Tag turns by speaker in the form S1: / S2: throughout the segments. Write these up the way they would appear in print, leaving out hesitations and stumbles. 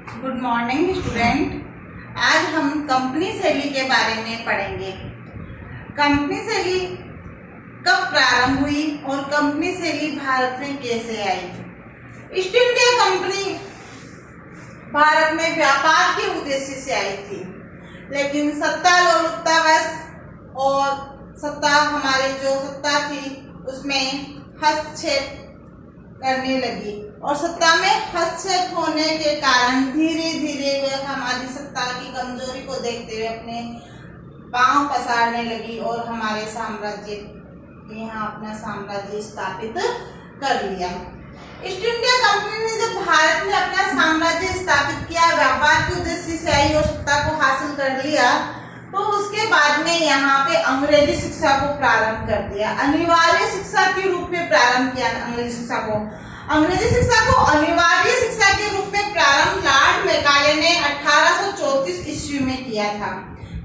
S1: Good morning student. आज हम company शैली के बारे में पढ़ेंगे। कंपनी शैली कब प्रारंभ हुई और कंपनी शैली भारत में कैसे आई। ईस्ट इंडिया कंपनी भारत में व्यापार के उद्देश्य से आई थी, लेकिन सत्ता लोलुपतावश और हमारी जो सत्ता थी उसमें हस्तक्षेप करने लगी और सत्ता में हस्तक्षेप होने के कारण धीरे धीरे वह हमारी सत्ता की कमजोरी को देखते हुए अपने पांव पसारने लगी और हमारे साम्राज्य यहाँ अपना साम्राज्य स्थापित कर लिया। ईस्ट इंडिया कंपनी ने जब भारत में अपना साम्राज्य स्थापित किया, व्यापार के उद्देश्य से आई और सत्ता को हासिल कर लिया, तो उसके बाद में यहाँ पे अंग्रेजी शिक्षा को प्रारंभ कर दिया। अनिवार्य शिक्षा के रूप में प्रारंभ किया अंग्रेजी शिक्षा को। अंग्रेजी शिक्षा को अनिवार्य शिक्षा के रूप में प्रारंभ लॉर्ड मैकाले ने 1834 ईस्वी में किया था।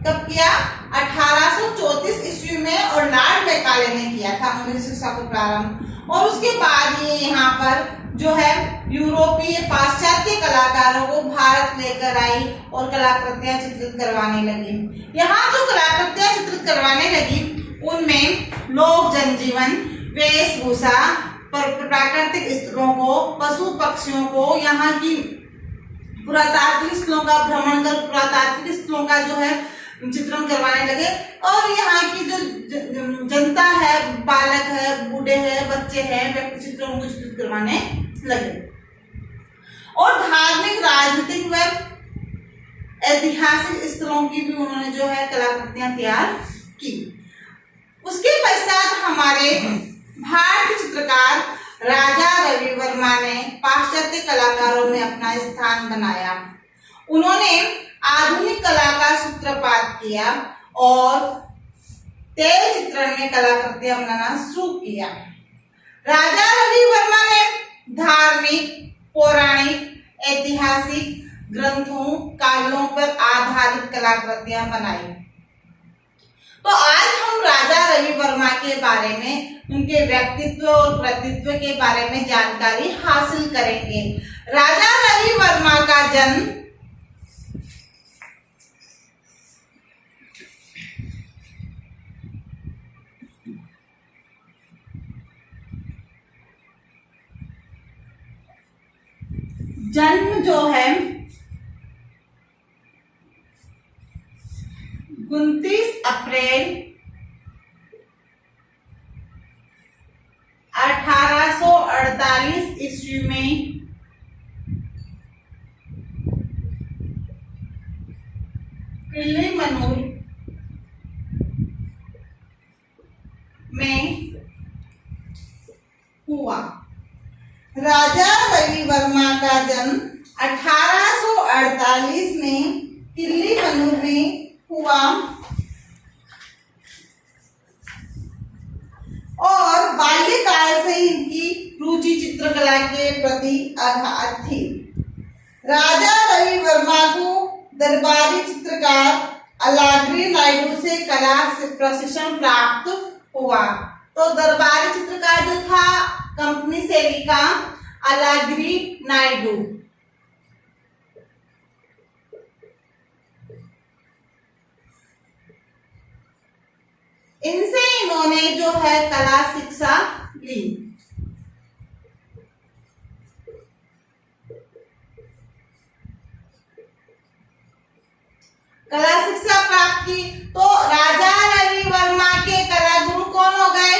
S1: कब किया? 1834 ईस्वी में और लॉर्ड मैकाले ने किया था अंग्रेजी शिक्षा को प्रारंभ। और उसके बाद ये यहाँ पर जो है यूरोपीय पाश्चात्य कलाकारों को भारत लेकर आई और कलाकृतियां चित्रित करवाने लगी। यहाँ जो कलाकृतियां चित्रित करवाने लगी उनमें लोक जनजीवन, वेशभूषा, प्राकृतिक स्थलों को, पशु पक्षियों को, यहाँ की पुरातात्विक स्थलों का भ्रमण कर पुरातात्विक स्थलों का जो है चित्रण करवाने लगे और यहाँ की जो जनता है, बालक है, बूढ़े हैं, बच्चे हैं, व्यक्ति चित्रों को चित्रित करवाने लगे। और धार्मिक, राजनीतिक व ऐतिहासिक स्थलों की भी उन्होंने जो है कलाकृतियां तैयार की। उसके पश्चात हमारे भारतीय चित्रकार राजा रवि वर्मा ने पाश्चात्य कलाकारों में अपना स्थान बनाया। उन्होंने आधुनिक कला का सूत्रपात किया और तेल चित्रण में कलाकृतियां बनाना शुरू किया। राजा रवि वर्मा ने धार्मिक, पौराणिक, ऐतिहासिक ग्रंथों, काव्यों पर आधारित कलाकृतियां बनाई। तो आज हम राजा रवि वर्मा के बारे में, उनके व्यक्तित्व और कृतित्व के बारे में जानकारी हासिल करेंगे। राजा रवि वर्मा का जन्म जो है 29 अप्रैल 1848 ईस्वी में किल्ली मनूर में हुआ। राजा रवि वर्मा का जन्म 1848 में किल्ली मनूर में हुआ और बाल्यकाल से इनकी रुचि चित्रकला के प्रति अगाध थी। राजा रवि वर्मा को दरबारी चित्रकार अलागिरी नायडू से कला से प्रशिक्षण प्राप्त हुआ। तो दरबारी चित्रकार जो था कंपनी शैली का अलागिरी नायडू, इनसे इन्होंने जो है कला शिक्षा ली। कला शिक्षा प्राप्त की तो राजा रवि वर्मा के कला गुरु कौन हो गए?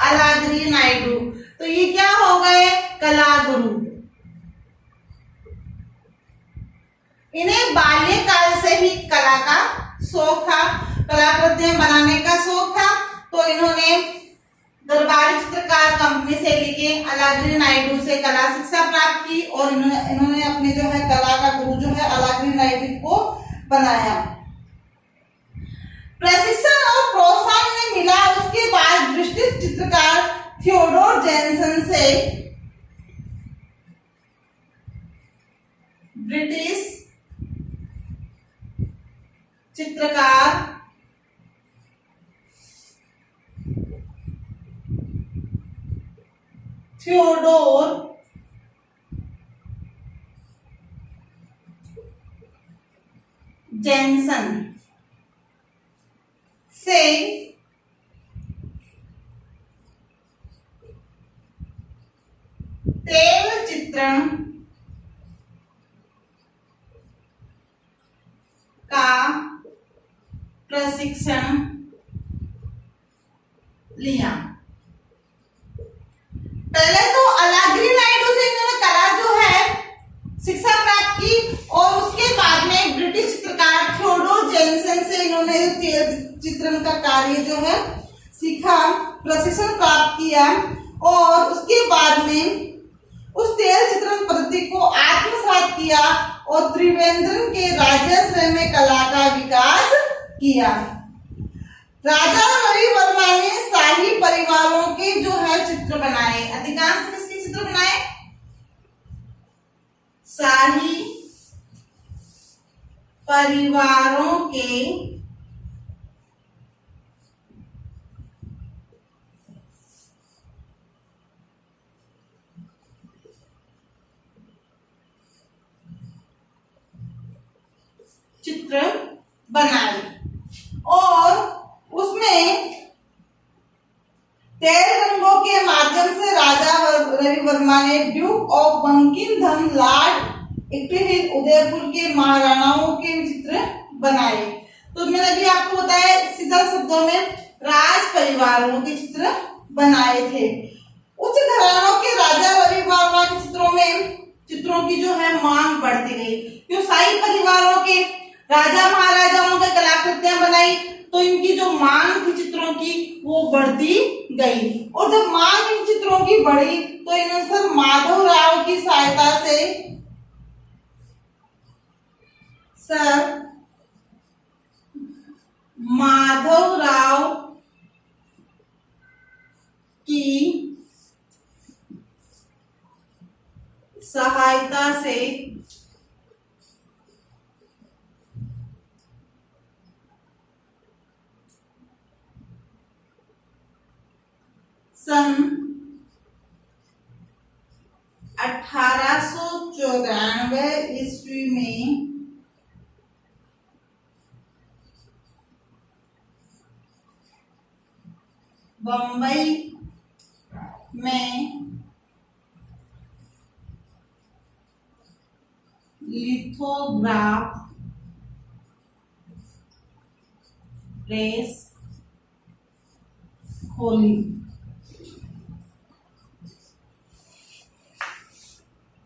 S1: अलागिरी नायडू। तो ये क्या हो गए? कला गुरु। इन्हें बाल्यकाल से ही कला का शौक था, कलाकृतियां बनाने का शौक था। तो इन्होंने दरबारी चित्रकार कंपनी शैली के अलागिरी नायडू से कला शिक्षा प्राप्त की और इन्होंने अपने जो है कला का गुरु जो है अलागिरी नायडू को बनाया। प्रशिक्षण और प्रोत्साहन इन्हें मिला। उसके बाद ब्रिटिश चित्रकार थियोडोर जेनसन से ब्रिटिश चित्रकार थियोडोर जैनसन से तेल चित्रण का प्रशिक्षण लिया। पहले तो अलागिरी नायडू से इन्होंने कला जो है शिक्षा प्राप्त की और उसके बाद में ब्रिटिश चित्रकार थियोडोर जैनसन से इन्होंने चित्रण का कार्य जो है सीखा, प्रशिक्षण प्राप्त किया और उसके बाद में उस तेल चित्रण पद्धति को आत्मसात किया और त्रिवेंद्रम के राजाश्रय में कला का विकास किया। राजा रवि वर्मा ने शाही परिवारों के जो है चित्र बनाए। अधिकांश किसके चित्र बनाए? शाही परिवारों के चित्र बनाए और उसमें तेल रंगों के माध्यम से राजा रवि वर्मा ने ड्यूक ऑफ बंकिमधम, लॉर्ड इक्विहिल, उदयपुर के महाराणाओं के चित्र बनाए। तो मैंने अभी आपको बताया सीधा शब्दों में राज परिवारों के चित्र बनाए थे। उच्च घरानों के राजा रवि वर्मा के चित्रों की जो है मांग बढ़ती गई। क्यों? शाही परिवारों के राजा महाराजाओं के कलाकृतियां बनाई तो इनकी जो मांग थी चित्रों की वो बढ़ती गई और जब मांग इन चित्रों की बढ़ी तो इन्होंने सर माधवराव की सहायता से सन 1894 ईस्वी में बंबई में लिथोग्राफ प्रेस खोली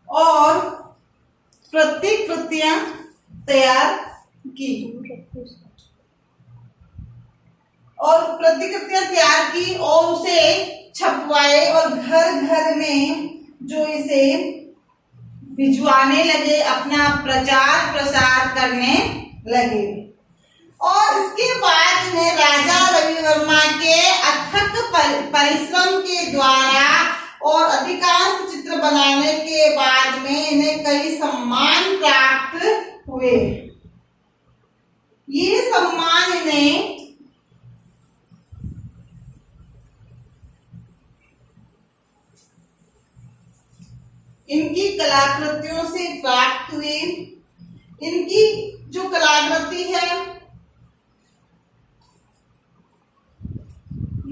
S1: और प्रतिकृतियां तैयार की और उसे छपवाए और घर घर में जो इसे भिजवाने लगे, अपना प्रचार प्रसार करने लगे। और इसके बाद में राजा रवि वर्मा के अथक परिश्रम के द्वारा और अधिकांश चित्र बनाने के बाद में इन्हें कई सम्मान प्राप्त हुए। ये सम्मान इन्हें इनकी कलाकृतियों से प्राप्त हुए। इनकी जो कलाकृति है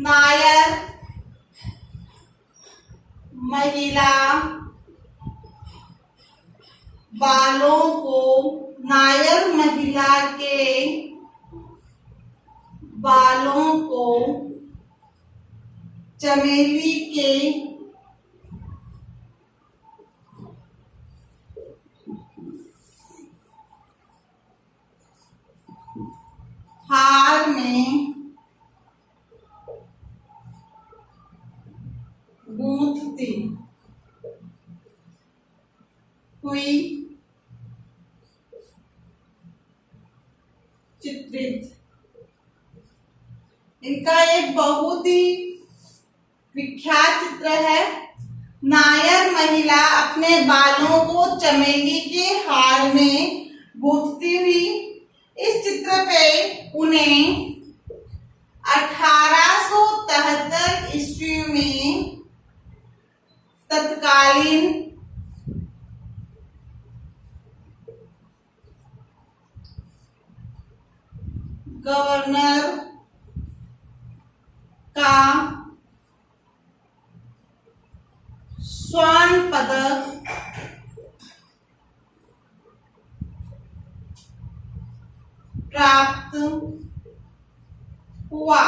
S1: नायर महिला बालों को, नायर महिला के बालों को चमेली के हार में गूंथती हुई चित्रित। इनका एक बहुत ही विख्यात चित्र है। नायर महिला अपने बालों को चमेली के हार में गूंथती हुई। इस चित्र पे उन्हें 1873 ईस्वी में तत्कालीन गवर्नर का स्वर्ण पदक प्राप्त हुआ।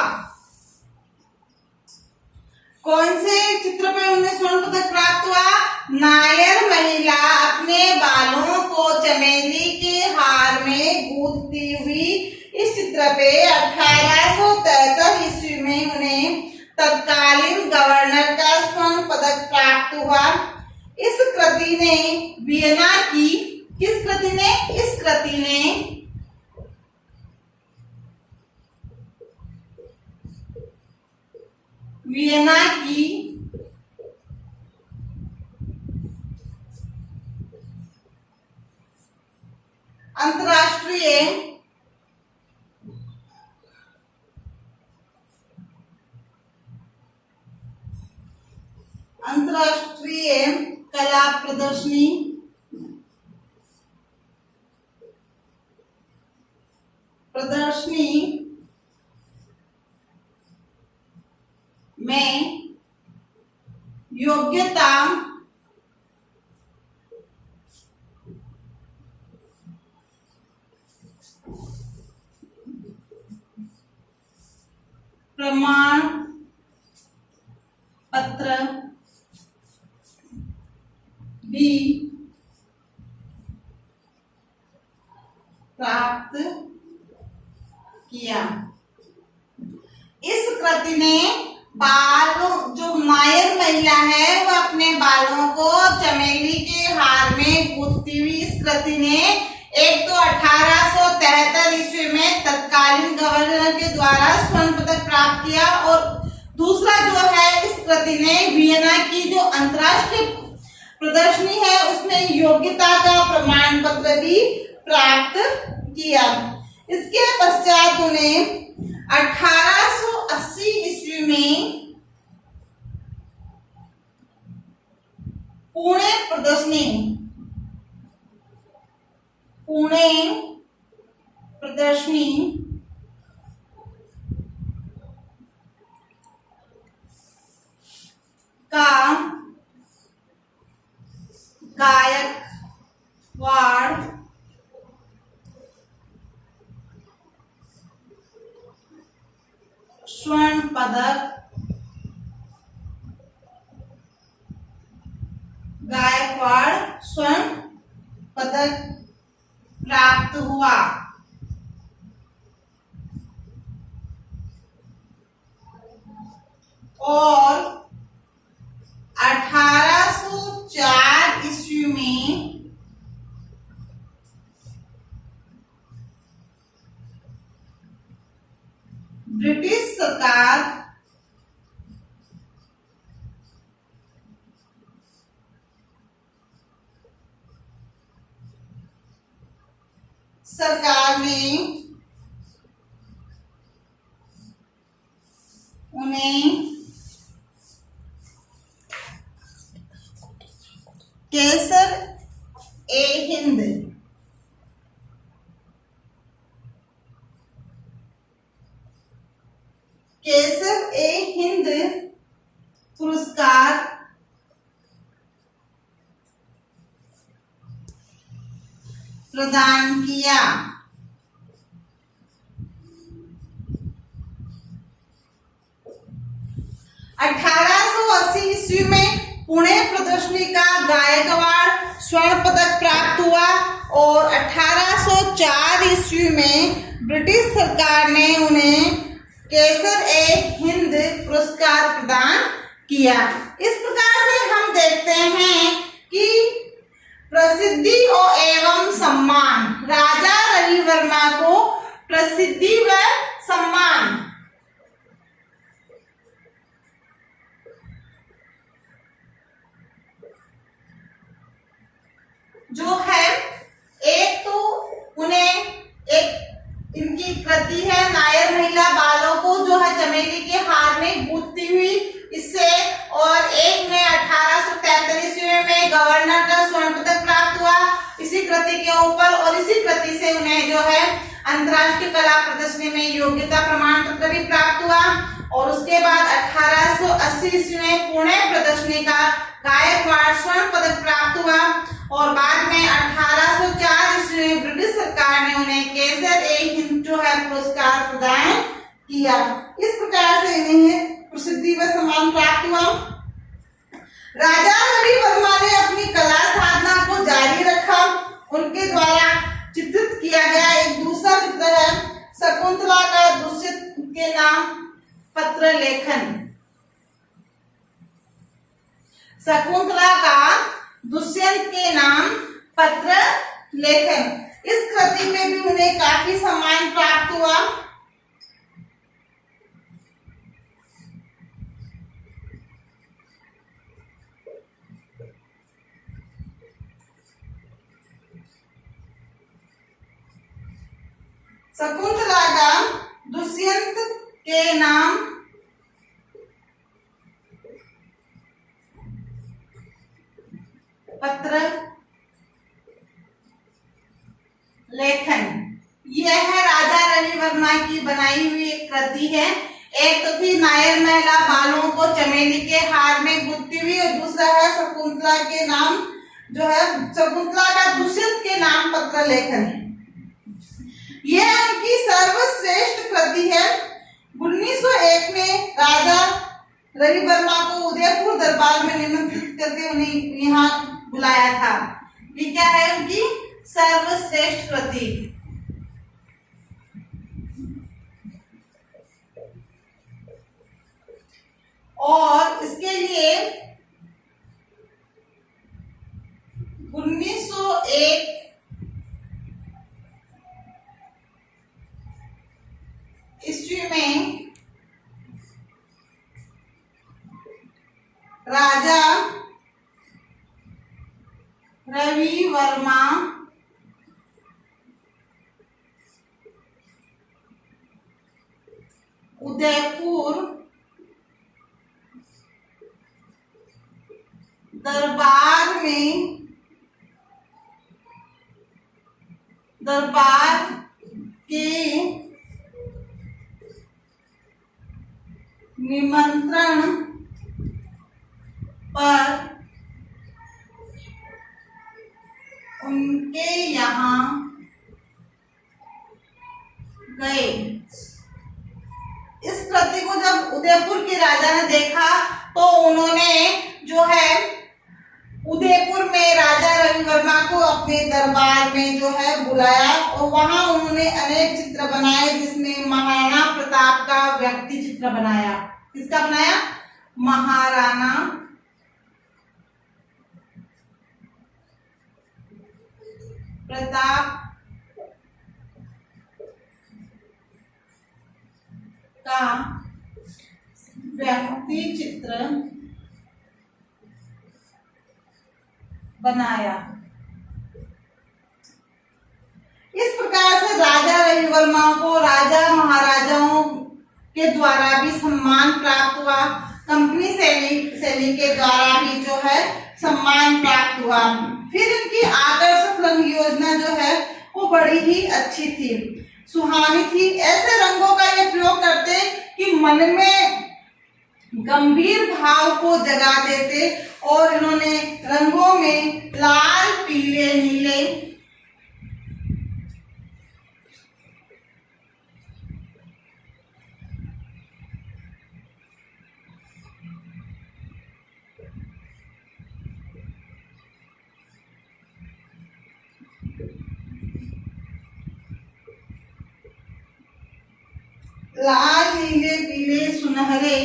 S1: कौन से चित्र पे उन्हें स्वर्ण पदक प्राप्त हुआ? नायर महिला अपने बालों को चमेली के हार में गूंथती हुई। इस चित्र पे 1873 ईस्वी में उन्हें तत्कालीन गवर्नर का स्वर्ण पदक प्राप्त हुआ। इस कृति ने वियना की, किस कृति ने? इस कृति ने वियना की अंतर्राष्ट्रीय कला प्रदर्शनी में योग्यता प्रमाण पत्र भी प्राप्त किया। इस कृति ने बालों, जो नायर महिला है वो अपने बालों को चमेली के हार में गूंथती हुई, इस कृति ने एक तो 1873 ईस्वी में तत्कालीन गवर्नर के द्वारा स्वर्ण पदक प्राप्त किया और दूसरा जो है इस कृति ने वियना की जो अंतर्राष्ट्रीय प्रदर्शनी है उसमें योग्यता का प्रमाण पत्र भी प्राप्त किया। इसके पश्चात उन्हें 1880 ईस्वी में पुणे प्रदर्शनी का गायकवाड़ स्वर्ण पदक प्राप्त हुआ। और 1804 ईस्वी में ब्रिटिश सरकार ने उन्हें केसर-ए-हिंद पुरस्कार प्रदान किया। 1880 ईस्वी में पुणे प्रदर्शनी का गायकवाड़ स्वर्ण पदक प्राप्त हुआ और 1804 ईस्वी में ब्रिटिश सरकार ने उन्हें केसर-ए-हिंद पुरस्कार प्रदान किया। इस प्रकार से हम देखते हैं कि प्रसिद्धि और एवं सम्मान, राजा रवि वर्मा को प्रसिद्धि व सम्मान जो है, एक तो उन्हें एक इनकी कृति है नायर महिला बालों को जो है चमेली के हार में गूंथती हुई, इससे और एक में 1873 ईस्वी में गवर्नर का स्वर्ण पदक प्राप्त हुआ इसी कृति के ऊपर और इसी कृति से उन्हें जो है अंतर्राष्ट्रीय कला प्रदर्शनी में योग्यता प्रमाण पत्र भी प्राप्त हुआ। और उसके बाद 1880 ईस्वी में पुणे प्रदर्शनी का गायकवाड़ स्वर्ण पदक प्राप्त हुआ। और बाद में 1804 ईस्वी में ब्रिटिश सरकार ने उन्हें केसर-ए-हिंद जो है पुरस्कार प्रदान किया। इस प्रकार से इन्हें प्रसिद्धि व सम्मान प्राप्त हुआ। राजा रवि वर्मा ने अपनी कला साधना को जारी रखा। उनके द्वारा चित्रित किया गया एक दूसरा चित्र है शकुंतला का दुष्यंत के नाम पत्र लेखन। शकुंतला का दुष्यंत के नाम पत्र लेखन। इस कृति में भी उन्हें काफी सम्मान प्राप्त हुआ। शकुंतला का दुष्यंत के नाम पत्र लेखन, यह राजा रवि वर्मा की बनाई हुई एक कृति है। एक तो थी नायर महिला बालों को चमेली के हार में गुथती हुई और दूसरा है शकुंतला के नाम जो है शकुंतला का दुष्यंत के नाम पत्र लेखन। यह उनकी सर्वश्रेष्ठ कृति है। 1901 में राजा रवि वर्मा को उदयपुर दरबार में निमंत्रित करके उन्हें यहाँ बुलाया था। ये क्या है उनकी सर्वश्रेष्ठ कृति। और इसके लिए 1901 ईस्वी में राजा रवि वर्मा उदयपुर दरबार के निमंत्रण पर उनके यहाँ गए। इस कृति को जब उदयपुर के राजा ने देखा तो उन्होंने जो है उदयपुर में राजा रवि वर्मा को अपने दरबार में जो है बुलाया और वहां उन्होंने अनेक चित्र बनाए, जिसमें महाराणा प्रताप का व्यक्ति चित्र बनाया। किसका बनाया? महाराणा प्रताप का व्यक्ति चित्र बनाया। इस प्रकार से राजा रवि वर्मा को राजा महाराजाओं के द्वारा भी सम्मान प्राप्त हुआ। कंपनी शैली के द्वारा भी जो है सम्मान प्राप्त हुआ। फिर इनकी आकर्षक रंग योजना जो है वो बड़ी ही अच्छी थी, सुहानी थी। ऐसे रंगों का ये प्रयोग करते कि मन में गंभीर भाव को जगा देते। और इन्होंने रंगों में लाल, पीले, नीले, लाल, नीले, पीले, सुनहरे,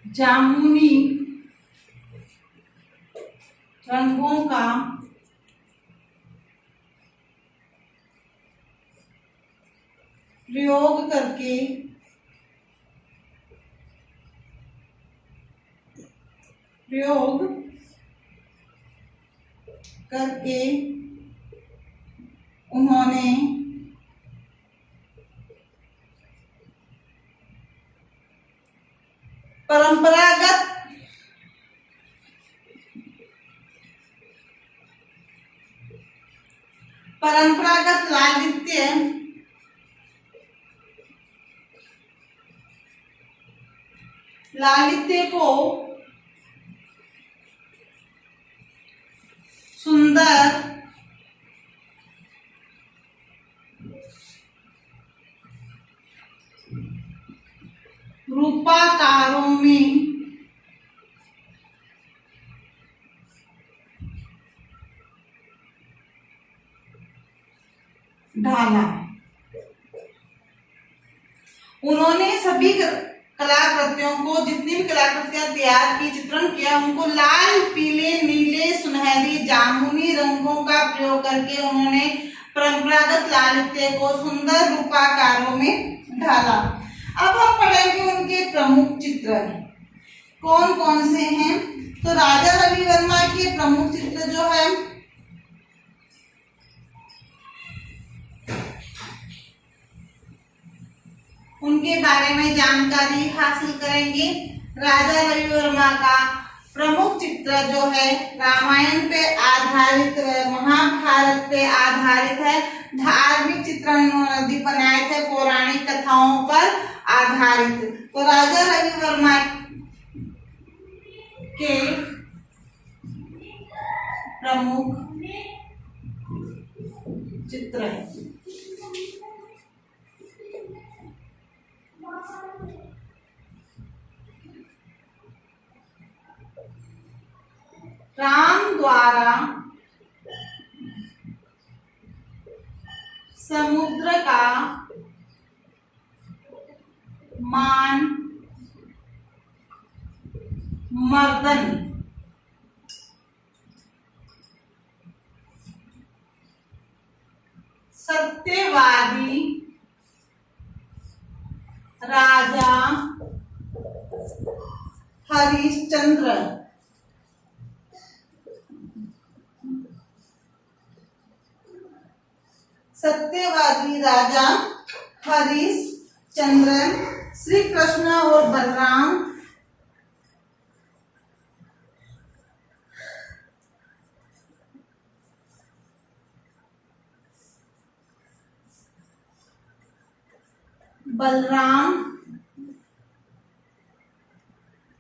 S1: जामुनी रंगों का प्रयोग करके उन्होंने परंपरागत परंपरागत लालित्य को सुंदर रूपाकारों में ढाला। उन्होंने सभी कलाकृतियों को, जितनी भी कलाकृतियां तैयार की, चित्रण किया, उनको लाल, पीले, नीले, सुनहरी, जामुनी रंगों का प्रयोग करके उन्होंने परंपरागत लालित्य को सुंदर रूपाकारों में ढाला। अब हम पढ़ेंगे उनके प्रमुख चित्र कौन कौन से हैं। तो राजा रवि वर्मा के प्रमुख चित्र जो है उनके बारे में जानकारी हासिल करेंगे। राजा रवि वर्मा का प्रमुख चित्र जो है रामायण पे आधारित, महाभारत पे आधारित है। धार्मिक चित्रण इन्होंने बनाए थे, पौराणिक कथाओं पर आधारित। तो राजा रवि वर्मा के प्रमुख चित्र है। राम द्वारा समुद्र का मान मर्दन, सत्यवादी राजा हरिश्चंद्र, सत्यवादी राजा हरिश्चंद्र, श्री कृष्ण और बलराम,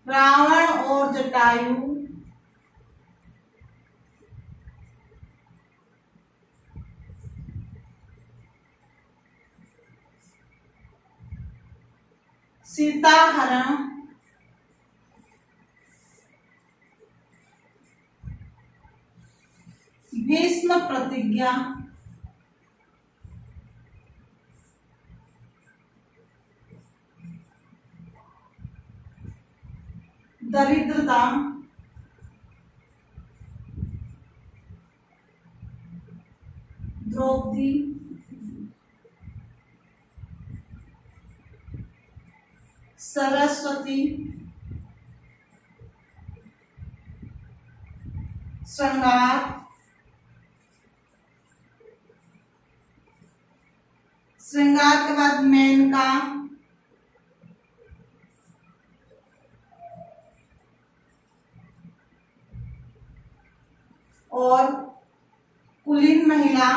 S1: रावण और जटायु, सीता हरण, भीष्म प्रतिज्ञा, दरिद्रता, द्रौपदी, सरस्वती, श्रृंगार, श्रृंगार के बाद मेनका, और कुलीन महिला,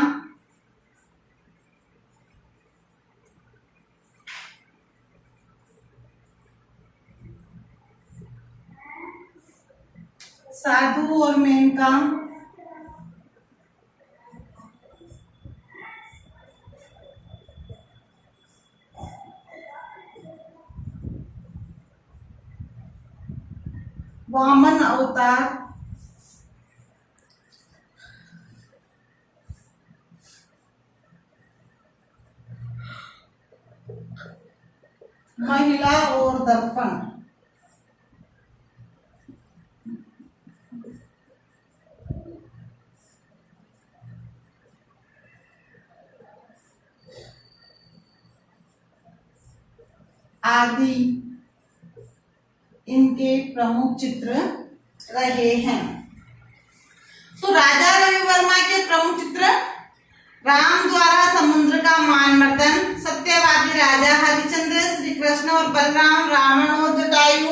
S1: साधु और मेनका, वामन अवतार, महिला और दर्पण, आदि इनके प्रमुख चित्र रहे हैं। तो राजा रवि वर्मा के प्रमुख चित्र राम द्वारा समुद्र का मान मर्दन, सत्यवादी राजा हरिश्चंद्र, श्री कृष्ण और बलराम, रावण और जटायु,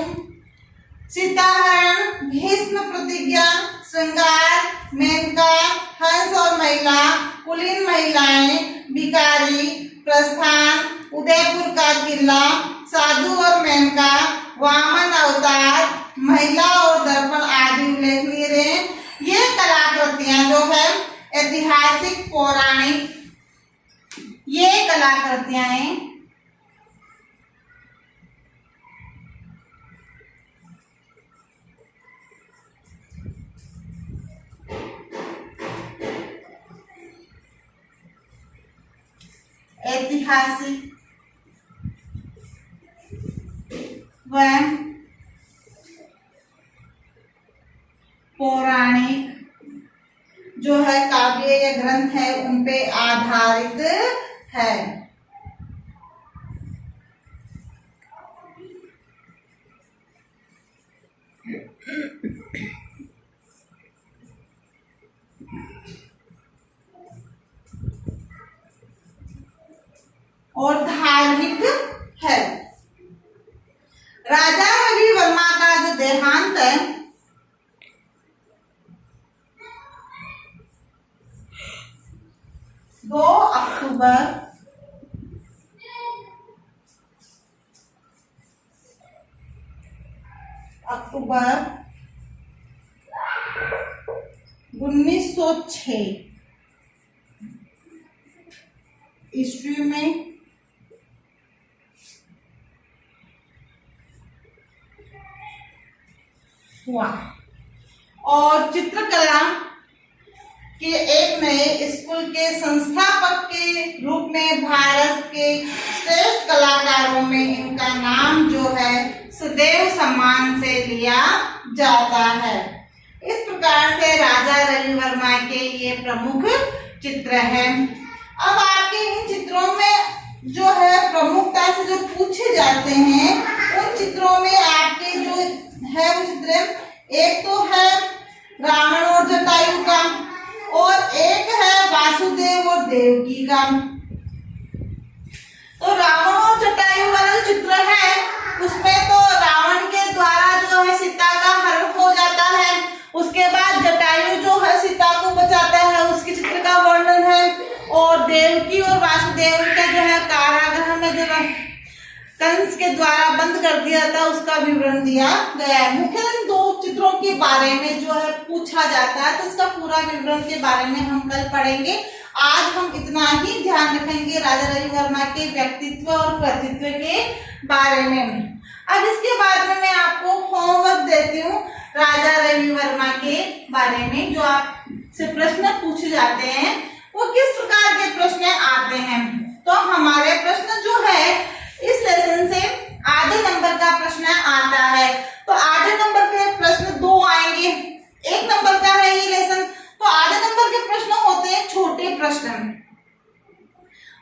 S1: सीताहरण, भीष्म प्रतिज्ञा, श्रृंगार, मेनका, हंस और महिला, कुलीन महिलाएं, भिखारी, प्रस्थान, उदयपुर का किला, साधु और मेनका, वामन अवतार, महिला और दर्पण आदि उल्लेखनीय रहे। ये कलाकृतियां जो है ऐतिहासिक, पौराणिक ये कलाकृतियां हैं। ऐतिहासिक व पौराणिक जो है काव्य या ग्रंथ है उन पे आधारित है। और धार्मिक है। राजा रवि वर्मा का जो देहांत है 2 अक्टूबर 1906 ईस्वी में हुआ और चित्रकला के एक नए स्कूल के संस्थापक के रूप में भारत के श्रेष्ठ कलाकारों में इनका नाम जो है सदैव सम्मान से लिया जाता है। इस प्रकार से राजा रवि वर्मा के ये प्रमुख चित्र हैं। अब आपके इन चित्रों में जो है प्रमुखता से जो पूछे जाते हैं उन चित्रों में आपके जो है वो चित्र एक तो है रावण और जटायु का और एक है वासुदेव और देवकी का। तो रावण और जटायु वाला जो चित्र है उसमें तो रावण के द्वारा जो है सीता का हरण हो जाता है, उसके बाद जटायु जो है सीता को बचाता है उसके चित्र का वर्णन है और देवकी और वासुदेव का जो है कारागृह में जो कंस के द्वारा बंद कर दिया था उसका विवरण दिया गया है। मुख्य इन 2 चित्रों के बारे में जो है पूछा जाता है तो इसका पूरा विवरण के बारे में हम कल पढ़ेंगे। आज हम इतना ही ध्यान रखेंगे राजा रवि वर्मा के व्यक्तित्व और कृतित्व के बारे में। अब इसके बाद में मैं आपको होमवर्क देती हूँ राजा रवि वर्मा के बारे में। जो आपसे प्रश्न पूछे जाते हैं वो किस प्रकार के प्रश्न आते हैं। तो हमारे प्रश्न जो है इस लेसन से आधे नंबर का प्रश्न आता है। तो आधे नंबर के प्रश्न 2 आएंगे, 1 नंबर का है ये लेसन। तो आधे नंबर के प्रश्न होते हैं छोटे प्रश्न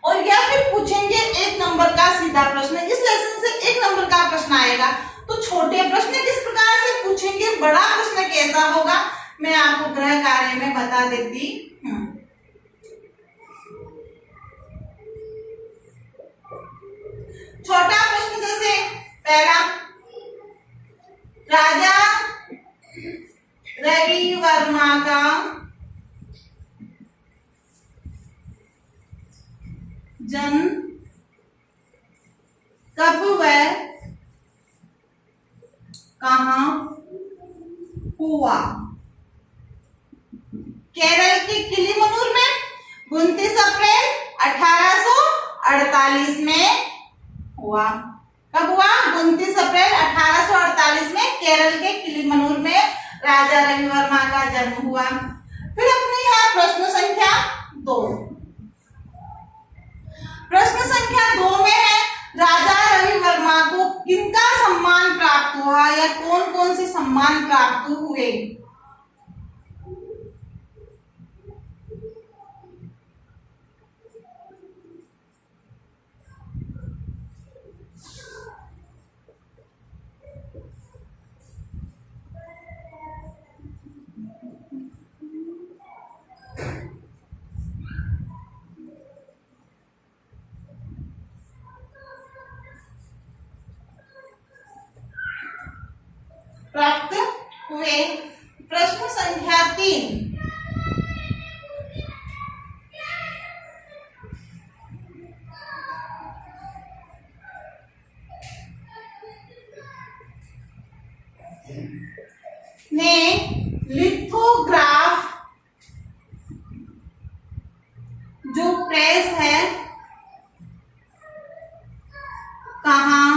S1: और या फिर पूछेंगे 1 नंबर का सीधा प्रश्न। इस लेसन से 1 नंबर का प्रश्न आएगा। तो छोटे प्रश्न किस प्रकार से पूछेंगे, बड़ा प्रश्न कैसा होगा, मैं आपको गृह कार्य में बता देती हूँ। छोटा प्रश्न जैसे पहला, राजा रवि वर्मा का जन्म कब व कहाँ हुआ। केरल के किलीमनूर में 29 अप्रैल 1848 में हुआ। कब हुआ? 29 अप्रैल 1848 में केरल के किलीमनूर में राजा रवि वर्मा का जन्म हुआ। फिर अपने यहाँ प्रश्न संख्या 2। प्रश्न संख्या 2 में है राजा रवि वर्मा को किनका सम्मान प्राप्त हुआ या कौन कौन से सम्मान प्राप्त हुए। प्राप्त हुए। प्रश्न संख्या 3, ने लिथोग्राफ जो प्रेस है कहाँ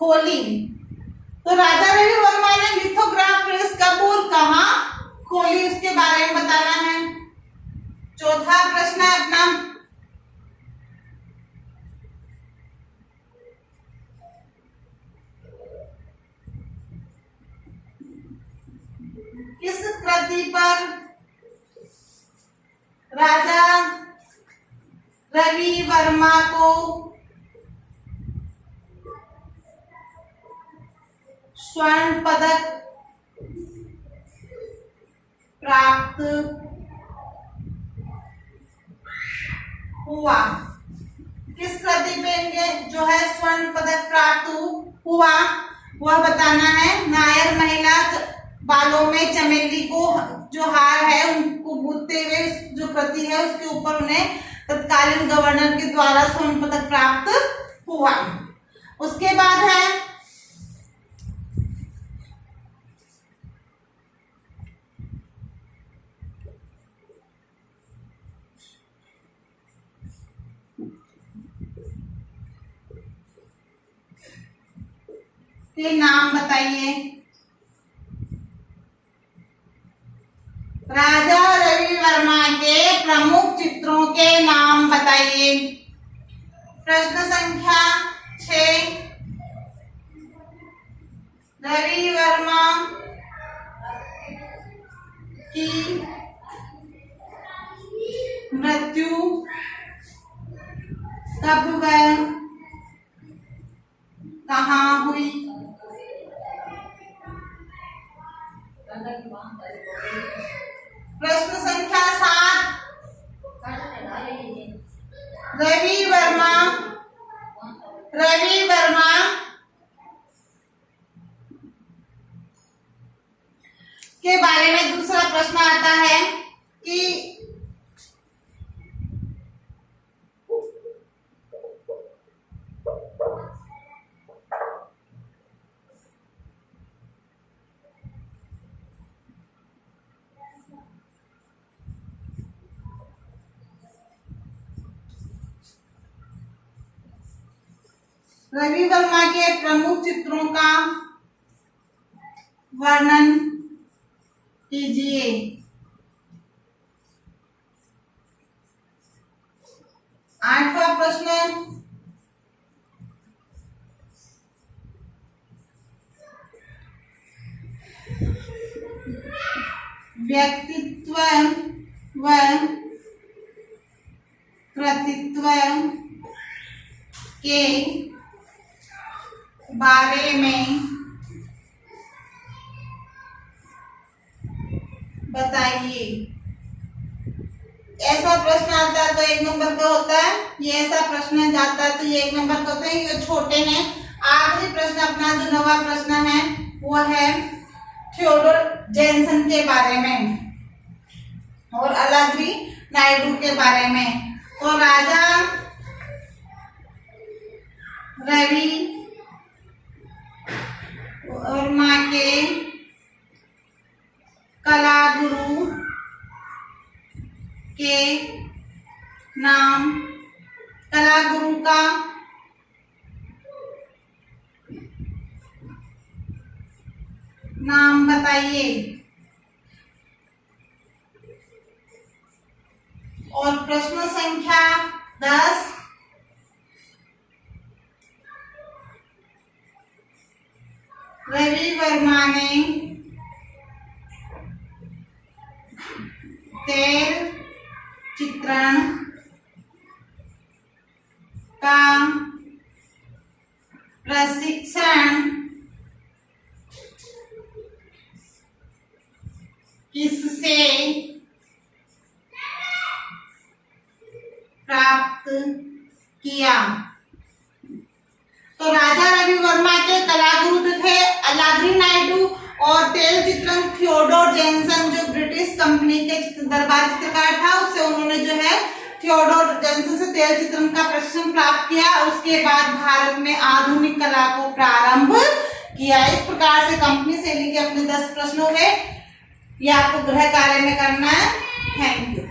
S1: खोली। तो राजा रवि वर्मा ने लिथोग्राफ प्रेस कब और कहाँ खोली उसके बारे में बताना है। चौथा प्रश्न है अपना, किस कृति पर राजा रवि वर्मा को स्वर्ण पदक प्राप्त हुआ। किस कृति पे इनके जो है स्वर्ण पदक प्राप्त हुआ वह बताना है। नायर महिला बालों में चमेली को जो हार है उनको गूंथते हुए जो कृति है उसके ऊपर उन्हें तत्कालीन गवर्नर के द्वारा स्वर्ण पदक प्राप्त हुआ। उसके बाद है के नाम बताइए। राजा रवि वर्मा के प्रमुख चित्रों के नाम बताइए। प्रश्न संख्या 6, रवि वर्मा की मृत्यु कब व कहाँ हुई। प्रश्न संख्या 7, रवि वर्मा के बारे में दूसरा प्रश्न आता है कि रवि वर्मा के प्रमुख चित्रों का वर्णन कीजिए। 8वां प्रश्न, व्यक्तित्व व कृतित्व के बारे में बताइए। ऐसा प्रश्न आता है तो 1 नंबर का होता है, ये ऐसा प्रश्न जाता है तो ये 1 नंबर का होता है, ये छोटे हैं। आखिरी प्रश्न अपना जो 9वां प्रश्न है वो है थियोडोर जैनसन के बारे में और अलाग्री नायडू के बारे में। तो राजा रवि वर्मा के कला गुरु के नाम, कला गुरु का नाम बताइए। और प्रश्न संख्या 10, रवि वर्मा ने तेल चित्रण का प्रशिक्षण किससे प्राप्त किया। तो राजा रवि और तेल चित्रम थियोडोर जेनसन जो ब्रिटिश कंपनी के दरबार चित्रकार था, उससे उन्होंने जो है थियोडोर जेनसन से तेल चित्रम का प्रशिक्षण प्राप्त किया। उसके बाद भारत में आधुनिक कला को प्रारंभ किया। इस प्रकार से कंपनी शैली के अपने 10 प्रश्न हो गए। ये आपको गृह कार्य में करना है। Thank you.